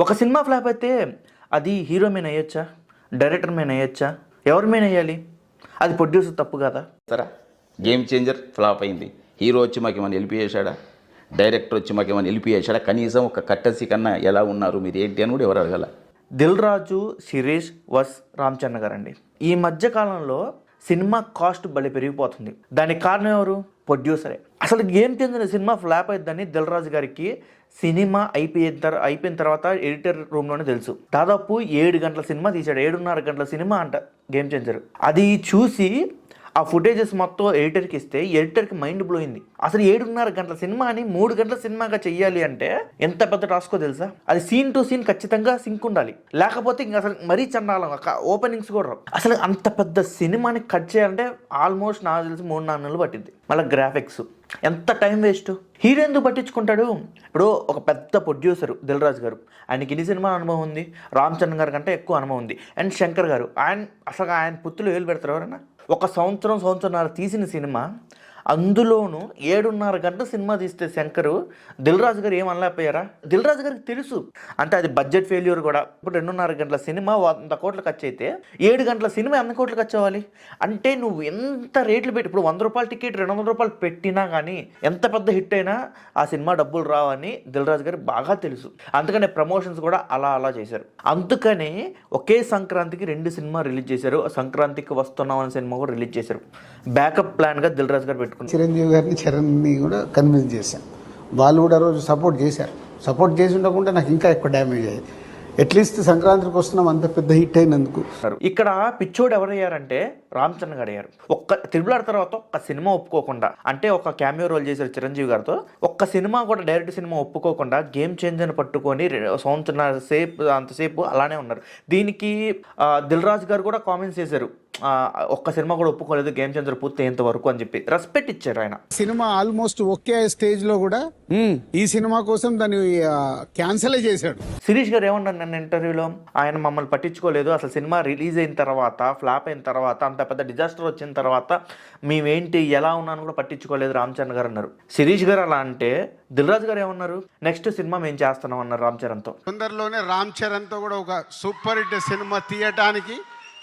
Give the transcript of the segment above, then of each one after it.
ఒక cinema flop అయితే అది హీరో మీద వేయచ్చా, డైరెక్టర్ మీద వేయచ్చా, ఎవరి మీద వేయాలి? అది ప్రొడ్యూసర్ తప్పు కదా? సరే, గేమ్ చేంజర్ ఫ్లాప్ అయింది. హీరో వచ్చి మాకు ఏమైనా హెల్ప్ చేశాడా? డైరెక్టర్ వచ్చి మాకు ఏమైనా హెల్ప్ చేశాడా? కనీసం ఒక కట్టసి కన్నా ఎలా ఉన్నారు మీరు ఏంటి అని కూడా ఎవరు అడగల. దిల్ రాజు, శిరీష్ వస్ రామ్ చరణ్ గారండి. ఈ మధ్య కాలంలో సినిమా కాస్ట్ భలే పెరిగిపోతుంది. దానికి కారణం ఎవరు? ప్రొడ్యూసరే. అసలు గేమ్ చేంజర్ సినిమా ఫ్లాప్ అయిద్దని దిల్ రాజు గారికి సినిమా అయిపోయిన తర్వాత ఎడిటర్ రూమ్లోనే తెలుసు. దాదాపు 7 గంటల సినిమా తీశాడు, 7.5 గంటల సినిమా అంట గేమ్ చేంజర్. అది చూసి ఆ ఫుటేజెస్ మొత్తం ఎడిటర్కి ఇస్తే ఎడిటర్కి మైండ్ బ్లోయింది. అసలు 7.5 గంటల సినిమాని 3 గంటల సినిమాగా చెయ్యాలి అంటే ఎంత పెద్ద టాస్కో తెలుసా? అది సీన్ టు సీన్ ఖచ్చితంగా సింక్ ఉండాలి, లేకపోతే ఇంకా అసలు మరీ చండాలం, ఓపెనింగ్స్ కూడా రావు. అసలు అంత పెద్ద సినిమాని కట్ చేయాలంటే ఆల్మోస్ట్ నాకు తెలిసి 3-4 నెలలు పట్టింది. మళ్ళీ గ్రాఫిక్స్ ఎంత టైం వేస్ట్. హీరో ఎందుకు పట్టించుకుంటాడు? ఇప్పుడు ఒక పెద్ద ప్రొడ్యూసర్ దిల్ రాజు గారు, ఆయనకి ఇన్ని సినిమా అనుభవం ఉంది, రామ్ చరణ్ గారి కంటే ఎక్కువ అనుభవం ఉంది. అండ్ శంకర్ గారు, ఆయన పుత్తులు వేలు పెడతారు ఎవరైనా? ఒక సంవత్సరంన్నర తీసిన సినిమా, అందులోనూ 7.5 గంటల సినిమా తీస్తే శంకరు, దిల్ రాజు గారు ఏమనలేకపోయారా? దిల్ రాజు గారికి తెలుసు అంటే అది బడ్జెట్ ఫెయిల్యూర్ కూడా. ఇప్పుడు 2.5 గంటల సినిమా 100 కోట్లు ఖర్చు అయితే 7 గంటల సినిమా 100 కోట్లు ఖర్చు అవ్వాలి అంటే నువ్వు ఎంత రేట్లు పెట్టి, ఇప్పుడు 100 రూపాయల టికెట్ 200 రూపాయలు పెట్టినా కానీ ఎంత పెద్ద హిట్ అయినా ఆ సినిమా డబ్బులు రావని దిల్ రాజు గారికి బాగా తెలుసు. అందుకనే ప్రమోషన్స్ కూడా అలా చేశారు. అందుకని ఒకే సంక్రాంతికి 2 సినిమా రిలీజ్ చేశారు. సంక్రాంతికి వస్తున్నాం అనే సినిమా కూడా రిలీజ్ చేశారు. బ్యాకప్ ప్లాన్గా దిల్ రాజు గారు పెట్టుకున్నారు. చిరంజీవి గారిని, చరణ్ని కూడా కన్విన్స్ చేశాం. వాళ్ళు కూడా రోజు సపోర్ట్ చేశారు. సపోర్ట్ చేసి ఉండకుండా నాకు ఇంకా ఎక్కువ డ్యామేజ్ అయ్యేది. అట్లీస్ట్ సంక్రాంతికి వస్తున్నాం అంత పెద్ద హిట్ అయినందుకు. ఇక్కడ పిచ్చోడు ఎవరయ్యారంటే రామ్ చరణ్ గారు అయ్యారు. ఒక్క త్రిబుల్ తర్వాత ఒక్క సినిమా ఒప్పుకోకుండా, అంటే ఒక క్యామియో రోల్ చేశారు చిరంజీవి గారితో, ఒక్క సినిమా కూడా డైరెక్ట్ సినిమా ఒప్పుకోకుండా గేమ్ చేంజర్ పట్టుకొని అంతసేపు అలానే ఉన్నారు. దీనికి దిల్ రాజు గారు కూడా కామెంట్స్ చేశారు, ఒక్క సినిమా కూడా ఒప్పుకోలేదు గేమ్ చేంజర్ పూర్తి అయ్యేంత వరకు అని చెప్పి రెస్పెక్ట్ ఇచ్చారు. ఆయన సినిమా ఆల్మోస్ట్ ఒకే స్టేజ్ లో కూడా ఈ సినిమా కోసం దాన్ని క్యాన్సిల్ చేశాడు. శిరీష్ గారు ఏమన్నారు నన్ను ఇంటర్వ్యూలో, ఆయన మమ్మల్ని పట్టించుకోలేదు, అసలు సినిమా రిలీజ్ అయిన తర్వాత, ఫ్లాప్ అయిన తర్వాత, అంత పెద్ద డిజాస్టర్ వచ్చిన తర్వాత మేమేంటి ఎలా ఉన్నాను కూడా పట్టించుకోలేదు రామ్ చరణ్ గారు అన్నారు. శిరీష్ గారు అలా అంటే దిల్ రాజు గారు ఏమన్నారు, నెక్స్ట్ సినిమా మేము చేస్తున్నాం అన్నారు రామ్ చరణ్తో. తొందరలోనే రామ్ చరణ్తో కూడా ఒక సూపర్ హిట్ సినిమా తీయటానికి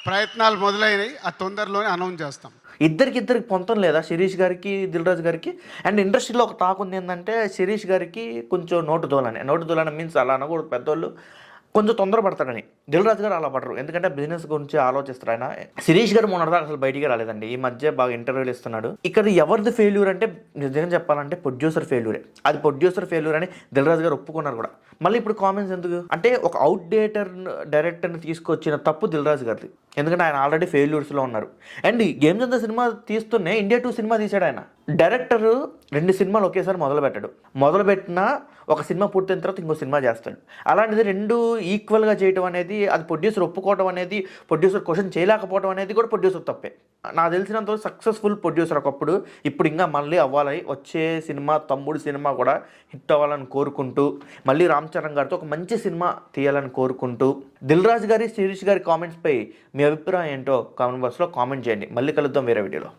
ప్రయత్నాలు మొదలైనవి. ఆ తొందరలోనే అనౌన్స్ చేస్తాం. ఇద్దరికి పొంతం లేదా శిరీష్ గారికి, దిల్ రాజు గారికి? అండ్ ఇండస్ట్రీలో ఒక టాక్ ఉంది ఏంటంటే శిరీష్ గారికి కొంచెం నోటు దోలని మీన్స్ అలా అనకూడదు, పెద్దోళ్ళు కొంచెం తొందరపడతాడని. దిల్ రాజు గారు అలా పడరు, ఎందుకంటే బిజినెస్ గురించి ఆలోచిస్తారు ఆయన. శిరీష్ గారు మొన్నటిదాకా అసలు బయటికి రాలేదండి, ఈ మధ్య బాగా ఇంటర్వ్యూలు ఇస్తున్నాడు. ఇక్కడ ఎవరిది ఫెయిల్యూర్ అంటే నిజంగా చెప్పాలంటే ప్రొడ్యూసర్ ఫెయిల్యూరే. అది ప్రొడ్యూసర్ ఫెయిల్యూర్ అని దిల్ రాజు గారు ఒప్పుకున్నారు కూడా. మళ్ళీ ఇప్పుడు కామెంట్స్ ఎందుకు అంటే, ఒక అవుట్డేటర్ డైరెక్టర్ని తీసుకొచ్చిన తప్పు దిల్ రాజు గారిది, ఎందుకంటే ఆయన ఆల్రెడీ ఫెయిల్యూర్స్లో ఉన్నారు. అండ్ గేమ్ చేంజర్ సినిమా తీస్తూనే ఇండియా 2 సినిమా తీశాడు ఆయన. డైరెక్టర్ 2 సినిమాలు ఒకేసారి మొదలుపెట్టినా ఒక సినిమా పూర్తయిన తర్వాత ఇంకో సినిమా చేస్తాడు. అలాంటిది 2 ఈక్వల్గా చేయడం అనేది, అది ప్రొడ్యూసర్ ఒప్పుకోవడం అనేది, ప్రొడ్యూసర్ క్వశ్చన్ చేయలేకపోవడం అనేది కూడా ప్రొడ్యూసర్ తప్పే. నాకు తెలిసినంత సక్సెస్ఫుల్ ప్రొడ్యూసర్ ఒకప్పుడు, ఇప్పుడు ఇంకా మళ్ళీ అవ్వాలి. వచ్చే సినిమా తమ్ముడు సినిమా కూడా హిట్ అవ్వాలని కోరుకుంటూ, మళ్ళీ రామ్ చరణ్ గారితో ఒక మంచి సినిమా తీయాలని కోరుకుంటూ, దిల్ రాజు గారి, శిరీష్ గారి కామెంట్స్పై మీ అభిప్రాయం ఏంటో కామెంట్ బాక్స్లో కామెంట్ చేయండి. మళ్ళీ కలుద్దాం వేరే వీడియోలో.